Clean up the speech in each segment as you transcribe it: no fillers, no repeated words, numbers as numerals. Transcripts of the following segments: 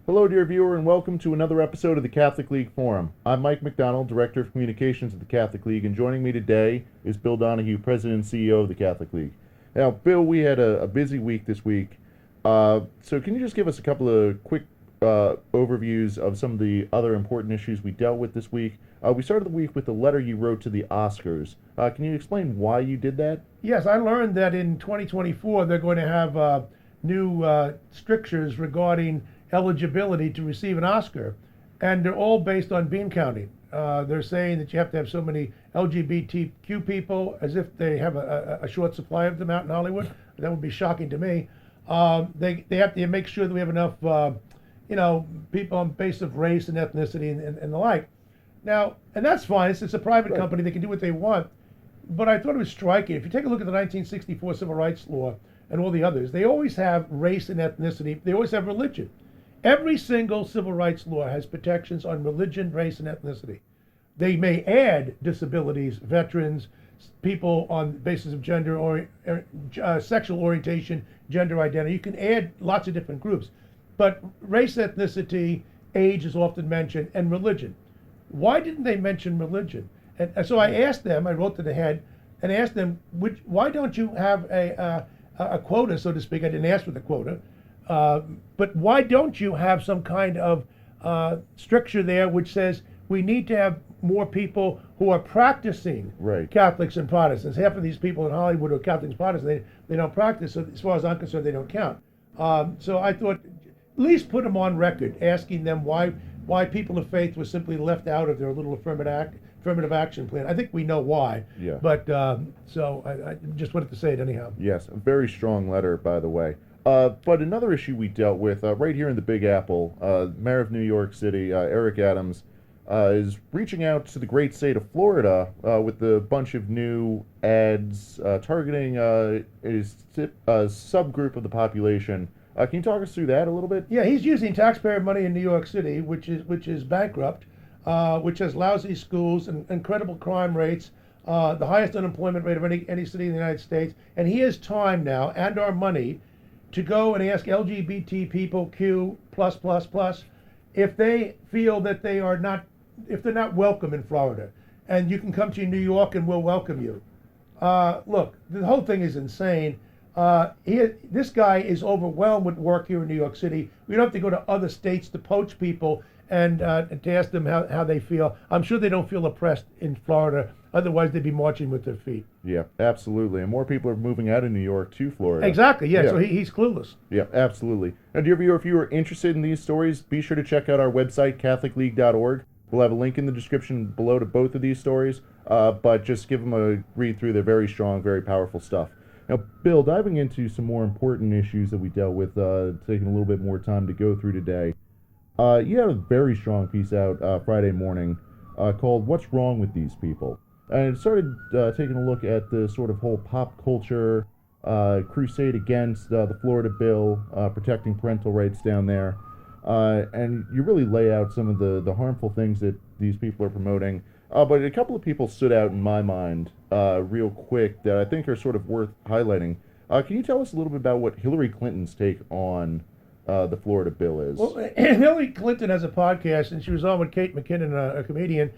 Hello, dear viewer, and welcome to another episode of the Catholic League Forum. I'm Mike McDonald, Director of Communications of the Catholic League, and joining me today is Bill Donohue, President and CEO of the Catholic League. Now, Bill, we had a busy week this week, so can you just give us a couple of quick overviews of some of the other important issues we dealt with this week? We started the week with the letter you wrote to the Oscars. Can you explain why you did that? Yes, I learned that in 2024 they're going to have new strictures regarding eligibility to receive an Oscar, and they're all based on bean counting. They're saying that you have to have so many LGBTQ people, as if they have a short supply of them out in Hollywood. That would be shocking to me. They have to make sure that we have enough, people on base of race and ethnicity and the like. Now, and that's fine. It's a private company. They can do what they want. But I thought it was striking. If you take a look at the 1964 Civil Rights Law and all the others, they always have race and ethnicity. They always have religion. Every single civil rights law has protections on religion, race, and ethnicity. They may add disabilities, veterans, people on the basis of gender or sexual orientation, gender identity. You can add lots of different groups. But race, ethnicity, age is often mentioned, and religion. Why didn't they mention religion? And so I asked them, I wrote to the head, and asked them, why don't you have a quota, so to speak? I didn't ask for the quota. But why don't you have some kind of stricture there which says we need to have more people who are practicing Catholics and Protestants? Half of these people in Hollywood are Catholics and Protestants. They don't practice, so as far as I'm concerned, they don't count. So I thought, at least put them on record, asking them why people of faith were simply left out of their little affirmative action plan. I think we know why. Yeah. But so I just wanted to say it anyhow. Yes, a very strong letter, by the way. But another issue we dealt with right here in the Big Apple, Mayor of New York City, Eric Adams, is reaching out to the great state of Florida with a bunch of new ads targeting a subgroup of the population. Can you talk us through that a little bit? Yeah, he's using taxpayer money in New York City, which is bankrupt, which has lousy schools and incredible crime rates, the highest unemployment rate of any city in the United States, and he has time now and our money to go and ask LGBT people, Q+++, if they feel that if they're not welcome in Florida, and you can come to New York and we'll welcome you. Look, the whole thing is insane. This guy is overwhelmed with work here in New York City. We don't have to go to other states to poach people and to ask them how they feel. I'm sure they don't feel oppressed in Florida. Otherwise, they'd be marching with their feet. Yeah, absolutely. And more people are moving out of New York to Florida. Exactly, yeah. So he's clueless. Yeah, absolutely. And dear viewer, if you are interested in these stories, be sure to check out our website, catholicleague.org. We'll have a link in the description below to both of these stories, but just give them a read through. They're very strong, very powerful stuff. Now, Bill, diving into some more important issues that we dealt with, taking a little bit more time to go through today, you had a very strong piece out Friday morning called What's Wrong with These People? And it started taking a look at the sort of whole pop culture crusade against the Florida bill protecting parental rights down there. And you really lay out some of the harmful things that these people are promoting. But a couple of people stood out in my mind real quick that I think are sort of worth highlighting. Can you tell us a little bit about what Hillary Clinton's take on the Florida bill is? Well, Hillary Clinton has a podcast, and she was on with Kate McKinnon, a comedian,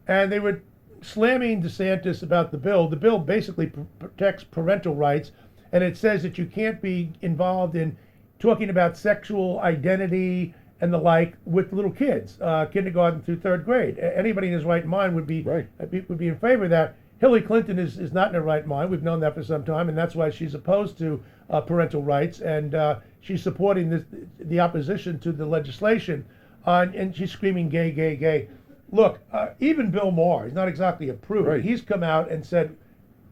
and they were slamming DeSantis about the bill. The bill basically protects parental rights, and it says that you can't be involved in talking about sexual identity and the like with little kids, kindergarten through third grade. Anybody in his right mind would be in favor of that. Hillary Clinton is not in her right mind. We've known that for some time, and that's why she's opposed to parental rights, and she's supporting the opposition to the legislation, and she's screaming gay, gay, gay. Look, even Bill Maher, he's not exactly a prude. He's come out and said,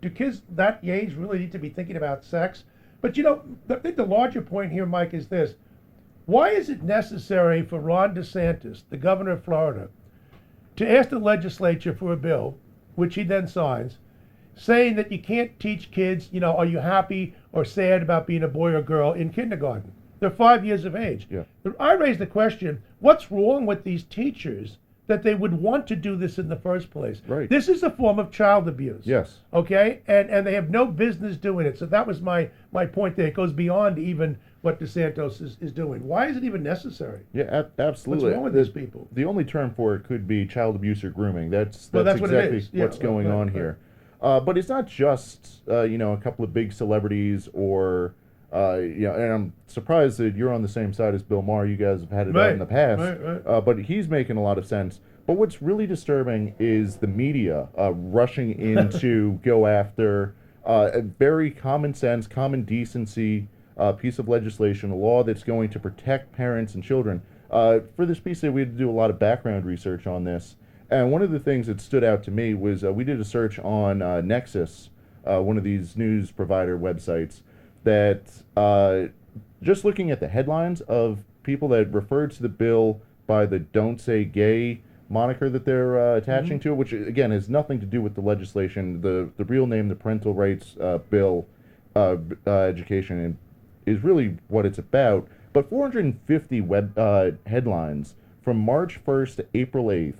do kids that age really need to be thinking about sex? But I think the larger point here, Mike, is this. Why is it necessary for Ron DeSantis, the governor of Florida, to ask the legislature for a bill, which he then signs, saying that you can't teach kids, are you happy or sad about being a boy or girl in kindergarten? They're 5 years of age. Yeah. I raised the question, what's wrong with these teachers that they would want to do this in the first place. Right. This is a form of child abuse. Yes. Okay? And they have no business doing it. So that was my point there. It goes beyond even what DeSantis is doing. Why is it even necessary? Yeah, absolutely. What's wrong with these people? The only term for it could be child abuse or grooming. That's Well, that's what it exactly is. Yeah, what's going on here. But it's not just a couple of big celebrities or and I'm surprised that you're on the same side as Bill Maher. You guys have had it out in the past. Right. But he's making a lot of sense. But what's really disturbing is the media rushing in to go after a very common sense, common decency piece of legislation, a law that's going to protect parents and children. For this piece, we had to do a lot of background research on this. And one of the things that stood out to me was we did a search on Nexus, one of these news provider websites, that just looking at the headlines of people that referred to the bill by the "Don't Say Gay" moniker that they're attaching to it, which again has nothing to do with the legislation. The real name, the Parental Rights Bill, education, is really what it's about. But 450 headlines from March 1st to April 8th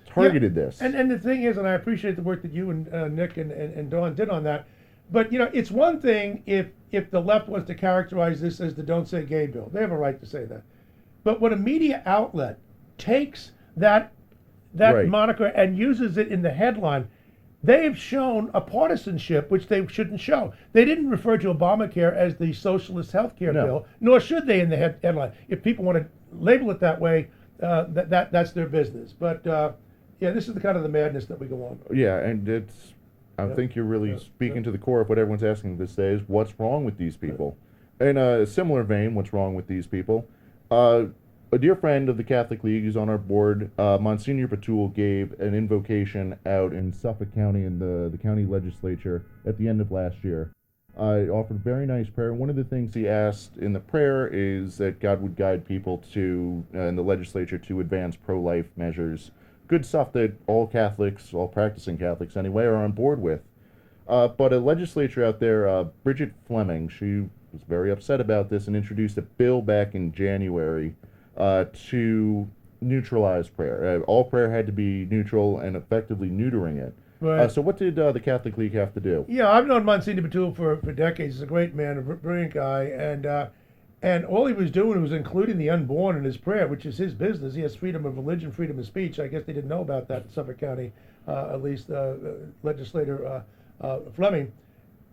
targeted this. And the thing is, and I appreciate the work that you and Nick and Dawn did on that, but it's one thing if the left wants to characterize this as the "Don't Say Gay" bill. They have a right to say that. But when a media outlet takes that Right. moniker and uses it in the headline, they've shown a partisanship which they shouldn't show. They didn't refer to Obamacare as the socialist health care bill, nor should they in the headline. If people want to label it that way, that's their business. But this is the kind of the madness that we go on. Yeah, and I think you're really speaking to the core of what everyone's asking this day is what's wrong with these people. In a similar vein, what's wrong with these people? A dear friend of the Catholic League who's on our board, Monsignor Patul, gave an invocation out in Suffolk County in the county legislature at the end of last year. Offered a very nice prayer. One of the things he asked in the prayer is that God would guide people to, in the legislature, to advance pro-life measures. Good stuff that all Catholics, all practicing Catholics anyway, are on board with. But a legislator out there, Bridget Fleming, she was very upset about this and introduced a bill back in January to neutralize prayer. All prayer had to be neutral and effectively neutering it. Right. So what did the Catholic League have to do? Yeah, I've known Monsignor Patul for decades. He's a great man, a brilliant guy, and all he was doing was including the unborn in his prayer, which is his business. He has freedom of religion, freedom of speech. I guess they didn't know about that in Suffolk County, at least legislator Fleming.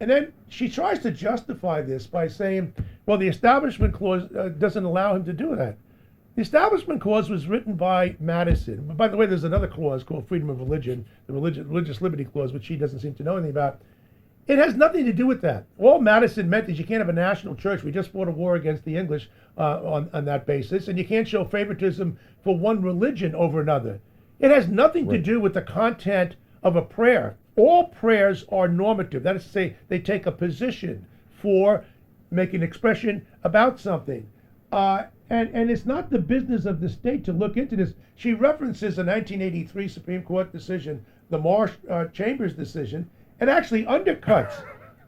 And then she tries to justify this by saying, well, the Establishment Clause doesn't allow him to do that. The Establishment Clause was written by Madison. By the way, there's another clause called Freedom of Religion, the Religious Liberty Clause, which she doesn't seem to know anything about. It has nothing to do with that. All Madison meant is you can't have a national church. We just fought a war against the English on that basis, and you can't show favoritism for one religion over another. It has nothing to do with the content of a prayer. All prayers are normative. That is to say, they take a position for making an expression about something. And it's not the business of the state to look into this. She references a 1983 Supreme Court decision, the Marsh Chambers decision. It actually undercuts.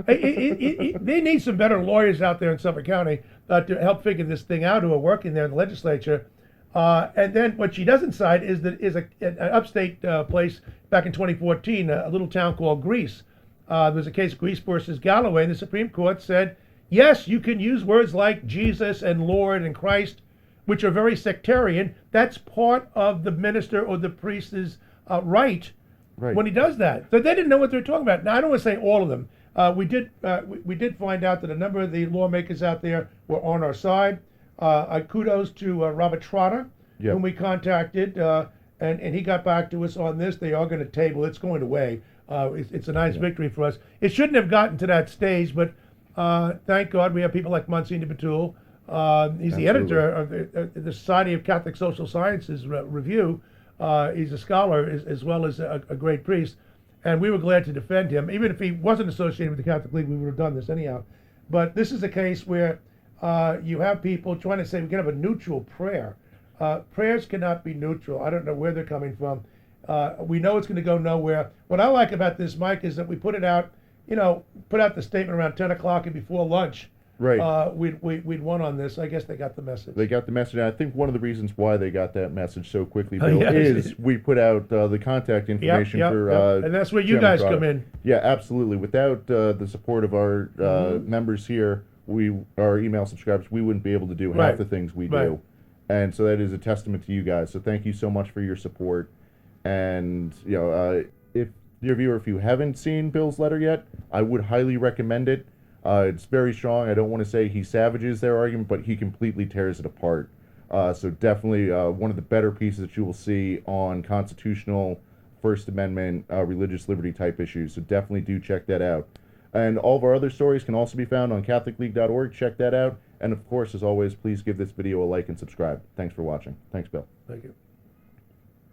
They need some better lawyers out there in Suffolk County to help figure this thing out who are working there in the legislature. And then what she doesn't cite is an upstate place back in 2014, a little town called Greece. There's a case, Greece versus Galloway, and the Supreme Court said, yes, you can use words like Jesus and Lord and Christ, which are very sectarian. That's part of the minister or the priest's right when he does that. So they didn't know what they were talking about. Now, I don't want to say all of them. We did find out that a number of the lawmakers out there were on our side. Kudos to Robert Trotter, whom we contacted, and he got back to us on this. They are going to table. It's going away. It's a nice victory for us. It shouldn't have gotten to that stage, but thank God we have people like Monsignor Patul. He's the editor of the Society of Catholic Social Sciences Review. He's a scholar as well as a great priest, and we were glad to defend him. Even if he wasn't associated with the Catholic League, we would have done this anyhow. But this is a case where you have people trying to say we can have a neutral prayer. Prayers cannot be neutral. I don't know where they're coming from. We know it's going to go nowhere. What I like about this, Mike, is that we put it out, put out the statement around 10 o'clock and before lunch. Right. we'd won on this. I guess they got the message. They got the message. And I think one of the reasons why they got that message so quickly, Oh, Bill, yes. is we put out the contact information for. And that's where you Chairman guys Prado. come in. Yeah, absolutely. Without the support of our members here, our email subscribers, we wouldn't be able to do half Right. the things we Right. do. And so that is a testament to you guys. So thank you so much for your support. And if dear viewer, if you haven't seen Bill's letter yet, I would highly recommend it. It's very strong. I don't want to say he savages their argument, but he completely tears it apart. So definitely one of the better pieces that you will see on constitutional, First Amendment, religious liberty type issues. So definitely do check that out. And all of our other stories can also be found on CatholicLeague.org. Check that out. And of course, as always, please give this video a like and subscribe. Thanks for watching. Thanks, Bill. Thank you.